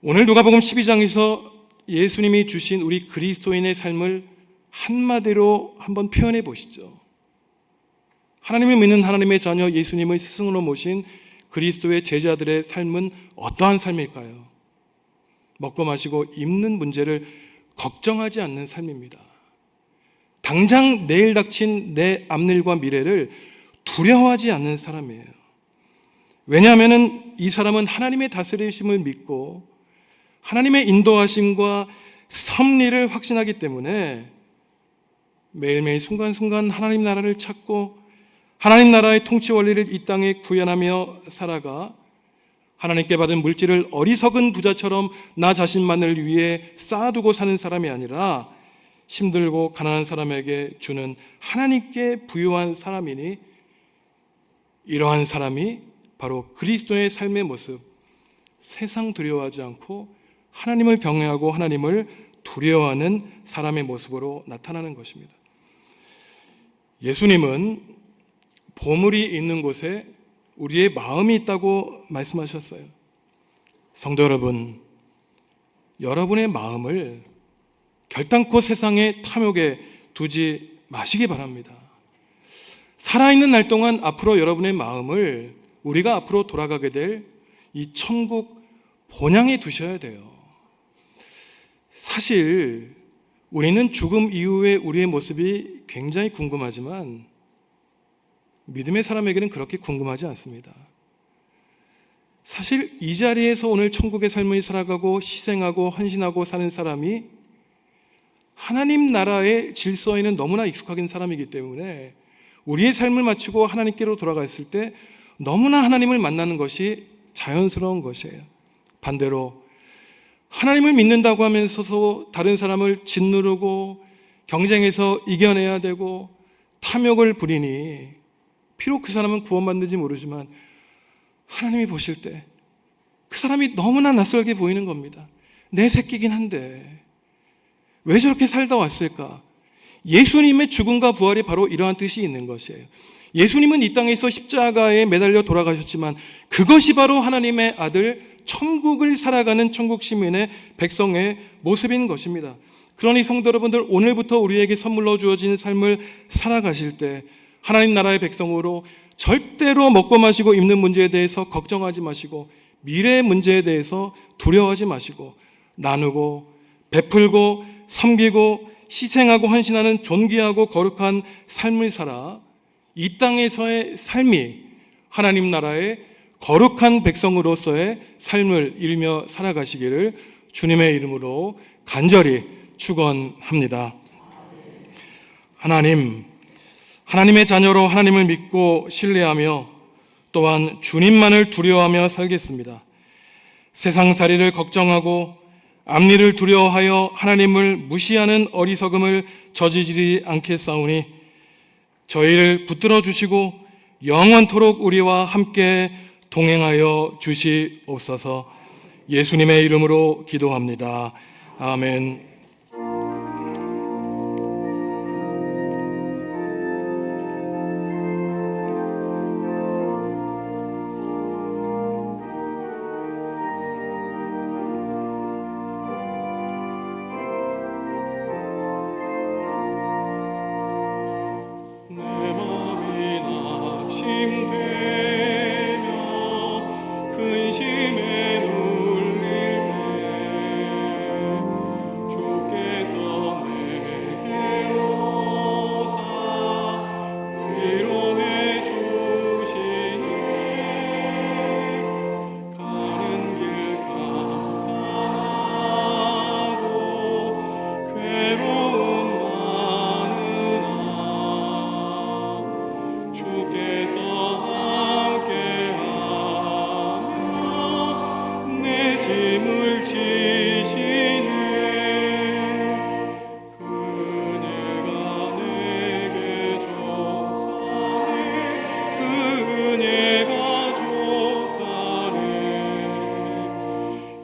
오늘 누가복음 12장에서 예수님이 주신 우리 그리스도인의 삶을 한마디로 한번 표현해 보시죠. 하나님을 믿는 하나님의 자녀 예수님을 스승으로 모신 그리스도의 제자들의 삶은 어떠한 삶일까요? 먹고 마시고 입는 문제를 걱정하지 않는 삶입니다. 당장 내일 닥친 내 앞일과 미래를 두려워하지 않는 사람이에요. 왜냐하면 이 사람은 하나님의 다스리심을 믿고 하나님의 인도하심과 섭리를 확신하기 때문에 매일매일 순간순간 하나님 나라를 찾고 하나님 나라의 통치 원리를 이 땅에 구현하며 살아가 하나님께 받은 물질을 어리석은 부자처럼 나 자신만을 위해 쌓아두고 사는 사람이 아니라 힘들고 가난한 사람에게 주는 하나님께 부유한 사람이니 이러한 사람이 바로 그리스도의 삶의 모습, 세상 두려워하지 않고 하나님을 경외하고 하나님을 두려워하는 사람의 모습으로 나타나는 것입니다. 예수님은 보물이 있는 곳에 우리의 마음이 있다고 말씀하셨어요. 성도 여러분, 여러분의 마음을 결단코 세상의 탐욕에 두지 마시기 바랍니다. 살아있는 날 동안 앞으로 여러분의 마음을 우리가 앞으로 돌아가게 될 이 천국 본향에 두셔야 돼요. 사실 우리는 죽음 이후에 우리의 모습이 굉장히 궁금하지만 믿음의 사람에게는 그렇게 궁금하지 않습니다. 사실 이 자리에서 오늘 천국의 삶을 살아가고 희생하고 헌신하고 사는 사람이 하나님 나라의 질서에는 너무나 익숙한 사람이기 때문에 우리의 삶을 마치고 하나님께로 돌아갔을 때 너무나 하나님을 만나는 것이 자연스러운 것이에요. 반대로 하나님을 믿는다고 하면서도 다른 사람을 짓누르고 경쟁해서 이겨내야 되고 탐욕을 부리니 비록 그 사람은 구원받는지 모르지만 하나님이 보실 때 그 사람이 너무나 낯설게 보이는 겁니다. 내 새끼긴 한데 왜 저렇게 살다 왔을까? 예수님의 죽음과 부활이 바로 이러한 뜻이 있는 것이에요. 예수님은 이 땅에서 십자가에 매달려 돌아가셨지만 그것이 바로 하나님의 아들 천국을 살아가는 천국 시민의 백성의 모습인 것입니다. 그러니 성도 여러분들, 오늘부터 우리에게 선물로 주어진 삶을 살아가실 때 하나님 나라의 백성으로 절대로 먹고 마시고 입는 문제에 대해서 걱정하지 마시고 미래의 문제에 대해서 두려워하지 마시고 나누고 베풀고 섬기고 희생하고 헌신하는 존귀하고 거룩한 삶을 살아 이 땅에서의 삶이 하나님 나라의 거룩한 백성으로서의 삶을 이루며 살아가시기를 주님의 이름으로 간절히 축원합니다. 하나님의 자녀로 하나님을 믿고 신뢰하며 또한 주님만을 두려워하며 살겠습니다. 세상살이를 걱정하고 앞일을 두려워하여 하나님을 무시하는 어리석음을 저지르지 않겠사오니 저희를 붙들어 주시고 영원토록 우리와 함께 동행하여 주시옵소서. 예수님의 이름으로 기도합니다. 아멘. 근심에 눌릴 때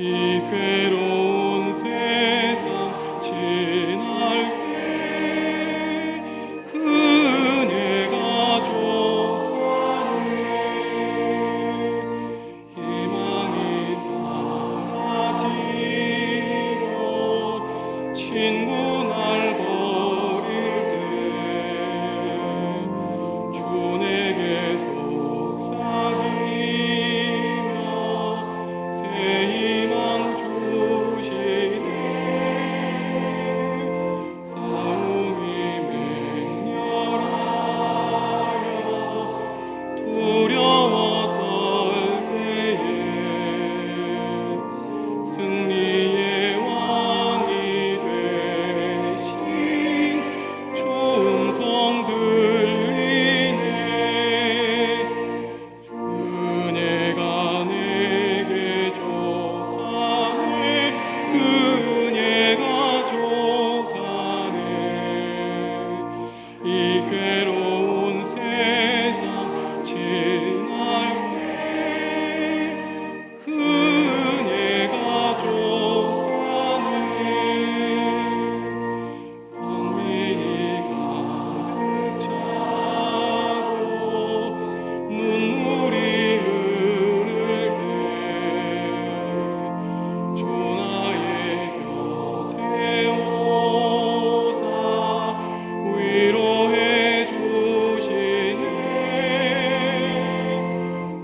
이 괴로운 세상 지날 때 그네가 족하네. 희망이 사라지고 친구 날 버릴 때 주 내게 속삭이며 새 희망 주시네. 싸움이 맹렬하여 두려워 떨 때에 승리의 왕이 되신 주 음성 들리네. 그네가 내게 족하네. 그네가 족하네. 이 괴로운 세상 지날 때 그네가 족하네. 광민이 가득 차고 눈물이 흐를 때 주 나의 곁에 오사 위로해 주시네.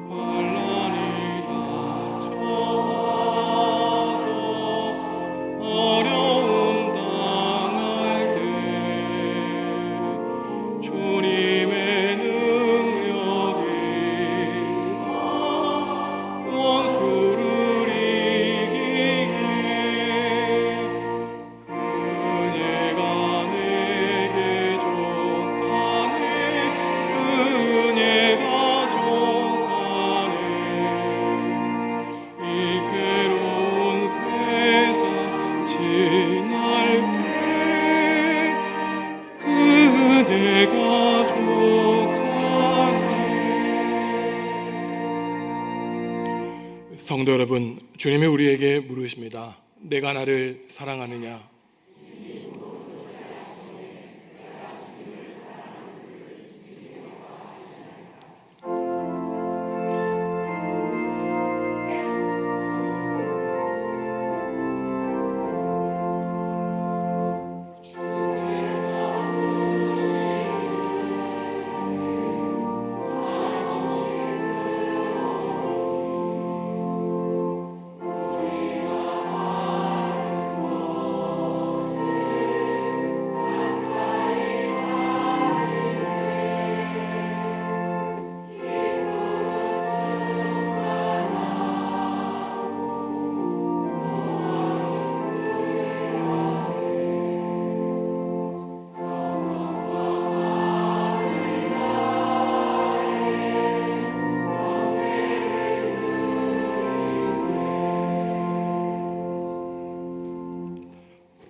환난이 닥쳐와서 어려움 당할 때 주님의 능력이 원수를 이기게. 그네가 내게 족하네. 그네가 족하네. 이 괴로운 세상 지날 때 그네가 족하네. 성도 여러분, 주님이 우리에게 물으십니다. 내가 나를 사랑하느냐?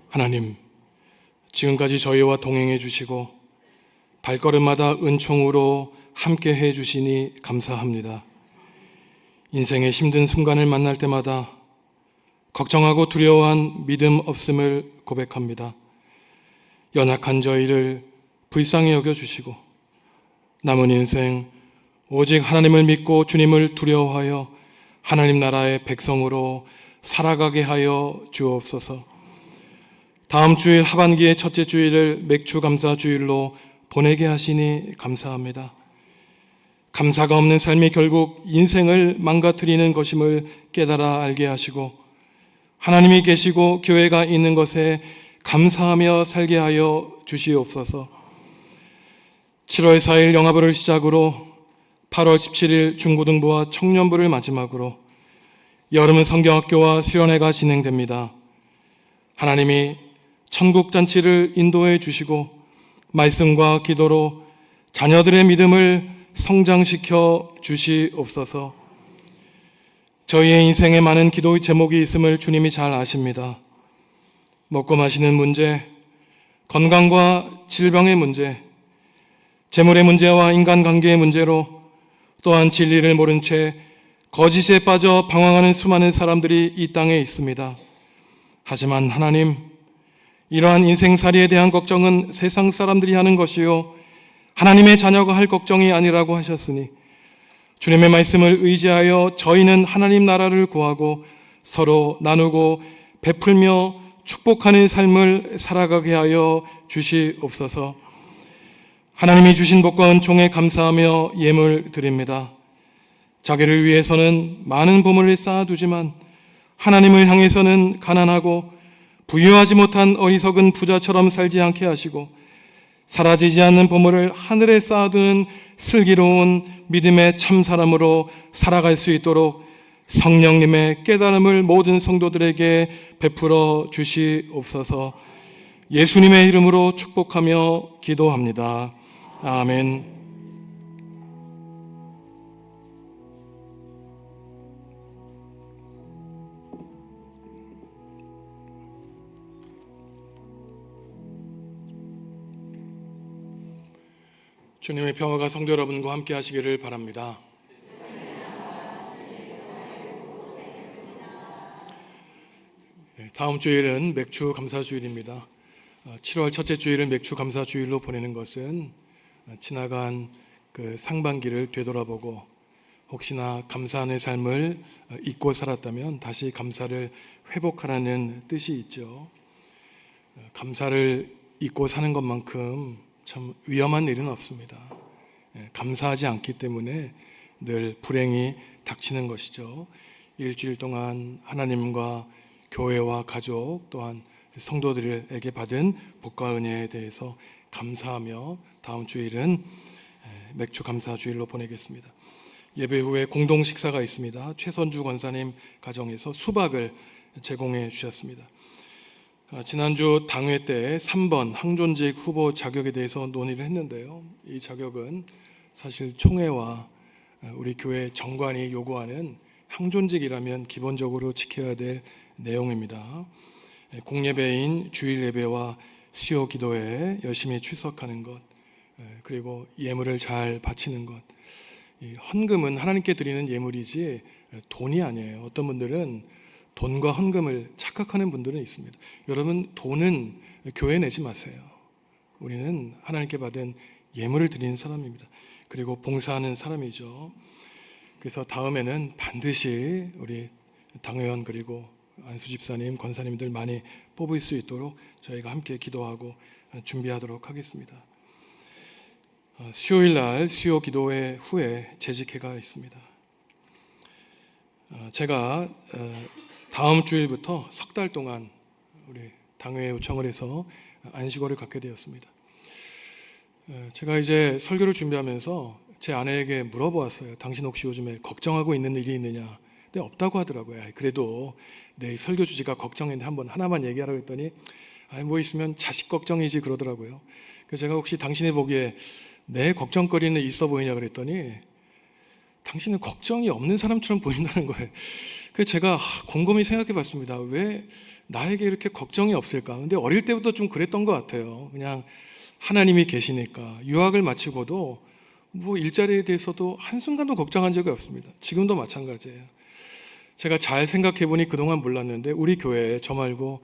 하나님, 지금까지 저희와 동행해 주시고 발걸음마다 은총으로 함께 해 주시니 감사합니다. 인생의 힘든 순간을 만날 때마다 걱정하고 두려워한 믿음 없음을 고백합니다. 연약한 저희를 불쌍히 여겨 주시고 남은 인생 오직 하나님을 믿고 주님을 두려워하여 하나님 나라의 백성으로 살아가게 하여 주옵소서. 다음 주일 하반기의 첫째 주일을 맥주 감사 주일로 보내게 하시니 감사합니다. 감사가 없는 삶이 결국 인생을 망가뜨리는 것임을 깨달아 알게 하시고 하나님이 계시고 교회가 있는 것에 감사하며 살게 하여 주시옵소서. 7월 4일 영화부를 시작으로 8월 17일 중고등부와 청년부를 마지막으로 여름은 성경학교와 수련회가 진행됩니다. 하나님이 천국잔치를 인도해 주시고 말씀과 기도로 자녀들의 믿음을 성장시켜 주시옵소서. 저희의 인생에 많은 기도의 제목이 있음을 주님이 잘 아십니다. 먹고 마시는 문제, 건강과 질병의 문제, 재물의 문제와 인간관계의 문제로 또한 진리를 모른 채 거짓에 빠져 방황하는 수많은 사람들이 이 땅에 있습니다. 하지만 하나님, 이러한 인생살이에 대한 걱정은 세상 사람들이 하는 것이요 하나님의 자녀가 할 걱정이 아니라고 하셨으니 주님의 말씀을 의지하여 저희는 하나님 나라를 구하고 서로 나누고 베풀며 축복하는 삶을 살아가게 하여 주시옵소서. 하나님이 주신 복과 은총에 감사하며 예물 드립니다. 자기를 위해서는 많은 보물을 쌓아두지만 하나님을 향해서는 가난하고 부유하지 못한 어리석은 부자처럼 살지 않게 하시고 사라지지 않는 보물을 하늘에 쌓아두는 슬기로운 믿음의 참 사람으로 살아갈 수 있도록 성령님의 깨달음을 모든 성도들에게 베풀어 주시옵소서. 예수님의 이름으로 축복하며 기도합니다. 아멘. 주님의 평화가 성도 여러분과 함께 하시기를 바랍니다. 다음 주일은 맥주 감사 주일입니다. 7월 첫째 주일을 맥주 감사 주일로 보내는 것은 지나간 그 상반기를 되돌아보고 혹시나 감사하는 삶을 잊고 살았다면 다시 감사를 회복하라는 뜻이 있죠. 감사를 잊고 사는 것만큼 참 위험한 일은 없습니다. 감사하지 않기 때문에 늘 불행이 닥치는 것이죠. 일주일 동안 하나님과 교회와 가족 또한 성도들에게 받은 복과 은혜에 대해서 감사하며 다음 주일은 맥주 감사 주일로 보내겠습니다. 예배 후에 공동 식사가 있습니다. 최선주 권사님 가정에서 수박을 제공해 주셨습니다. 지난주 당회 때 3번 항존직 후보 자격에 대해서 논의를 했는데요. 이 자격은 사실 총회와 우리 교회 정관이 요구하는 항존직이라면 기본적으로 지켜야 될 내용입니다. 공예배인 주일 예배와 수요 기도에 열심히 출석하는 것, 그리고 예물을 잘 바치는 것. 이 헌금은 하나님께 드리는 예물이지 돈이 아니에요. 어떤 분들은 돈과 헌금을 착각하는 분들은 있습니다. 여러분, 돈은 교회에 내지 마세요. 우리는 하나님께 받은 예물을 드리는 사람입니다. 그리고 봉사하는 사람이죠. 그래서 다음에는 반드시 우리 당회원 그리고 안수 집사님, 권사님들 많이 뽑을 수 있도록 저희가 함께 기도하고 준비하도록 하겠습니다. 수요일 날 수요 기도회 후에 재직회가 있습니다. 제가 다음 주일부터 석 달 동안 우리 당회에 요청을 해서 안식월을 갖게 되었습니다. 제가 이제 설교를 준비하면서 제 아내에게 물어보았어요. 당신 혹시 요즘에 걱정하고 있는 일이 있느냐? 근데 없다고 하더라고요. 그래도 내일 설교 주제가 걱정인데 한번 하나만 얘기하라고 했더니 뭐 있으면 자식 걱정이지 그러더라고요. 그래서 제가 혹시 당신이 보기에 내 걱정거리는 있어 보이냐 그랬더니 당신은 걱정이 없는 사람처럼 보인다는 거예요. 그래서 제가 곰곰이 생각해 봤습니다. 왜 나에게 이렇게 걱정이 없을까? 근데 어릴 때부터 좀 그랬던 것 같아요. 그냥 하나님이 계시니까. 유학을 마치고도 뭐 일자리에 대해서도 한순간도 걱정한 적이 없습니다. 지금도 마찬가지예요. 제가 잘 생각해 보니 그동안 몰랐는데 우리 교회에 저 말고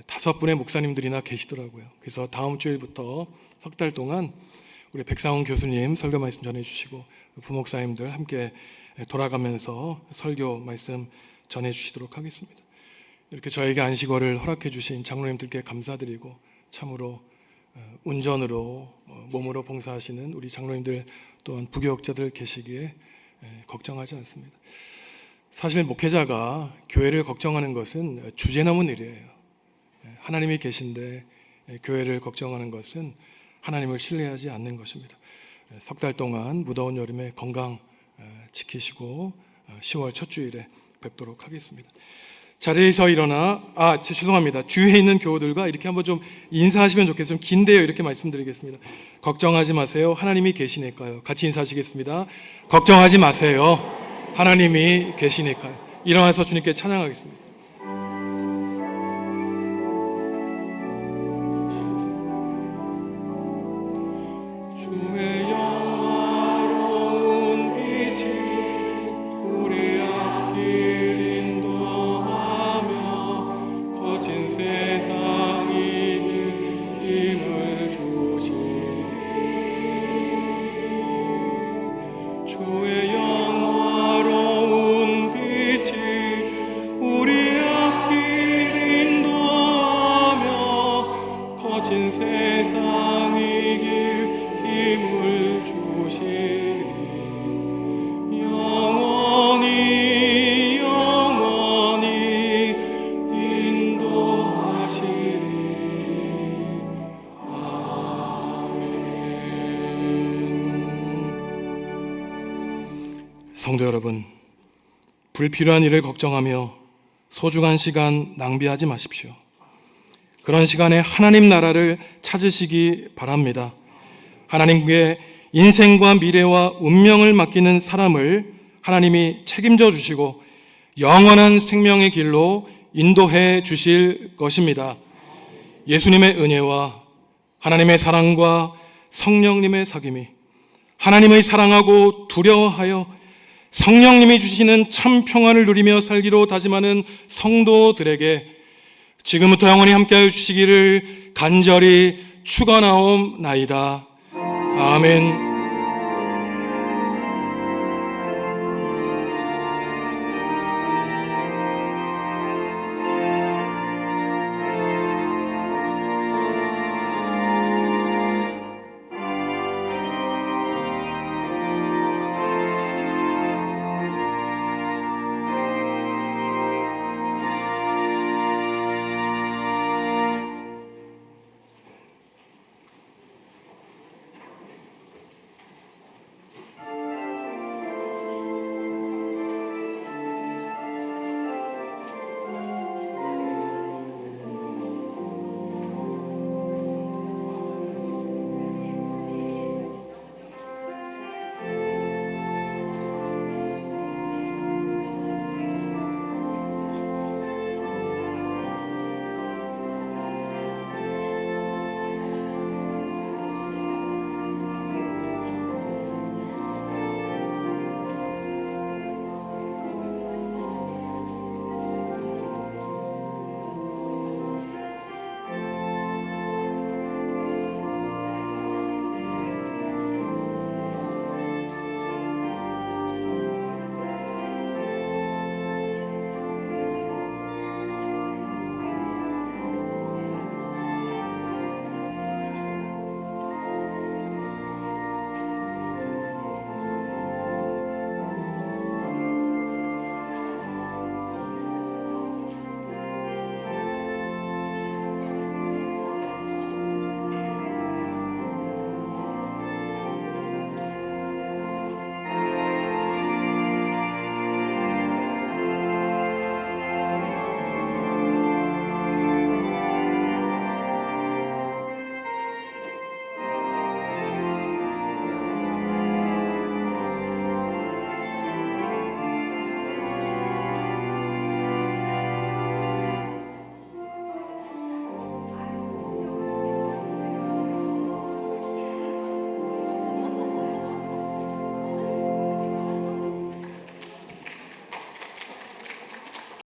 5분의 목사님들이나 계시더라고요. 그래서 다음 주일부터 석 달 동안 우리 백상훈 교수님 설교 말씀 전해주시고 부목사님들 함께 돌아가면서 설교 말씀 전해주시도록 하겠습니다. 이렇게 저에게 안식월을 허락해 주신 장로님들께 감사드리고 참으로 운전으로 몸으로 봉사하시는 우리 장로님들 또한 부교역자들 계시기에 걱정하지 않습니다. 사실 목회자가 교회를 걱정하는 것은 주제넘은 일이에요. 하나님이 계신데 교회를 걱정하는 것은 하나님을 신뢰하지 않는 것입니다. 석 달 동안 무더운 여름에 건강 지키시고 10월 첫 주일에 뵙도록 하겠습니다. 자리에서 일어나 죄송합니다. 주위에 있는 교우들과 이렇게 한번 좀 인사하시면 좋겠어요. 좀 긴데요. 이렇게 말씀드리겠습니다. 걱정하지 마세요. 하나님이 계시니까요. 같이 인사하시겠습니다. 걱정하지 마세요. 하나님이 계시니까요. 일어나서 주님께 찬양하겠습니다. 주의 영화로운 빛이 우리 불필요한 일을 걱정하며 소중한 시간 낭비하지 마십시오. 그런 시간에 하나님 나라를 찾으시기 바랍니다. 하나님께 인생과 미래와 운명을 맡기는 사람을 하나님이 책임져 주시고 영원한 생명의 길로 인도해 주실 것입니다. 예수님의 은혜와 하나님의 사랑과 성령님의 사귐이, 하나님의 사랑하고 두려워하여 성령님이 주시는 참 평안을 누리며 살기로 다짐하는 성도들에게 지금부터 영원히 함께하여 주시기를 간절히 축원하옵나이다. 아멘.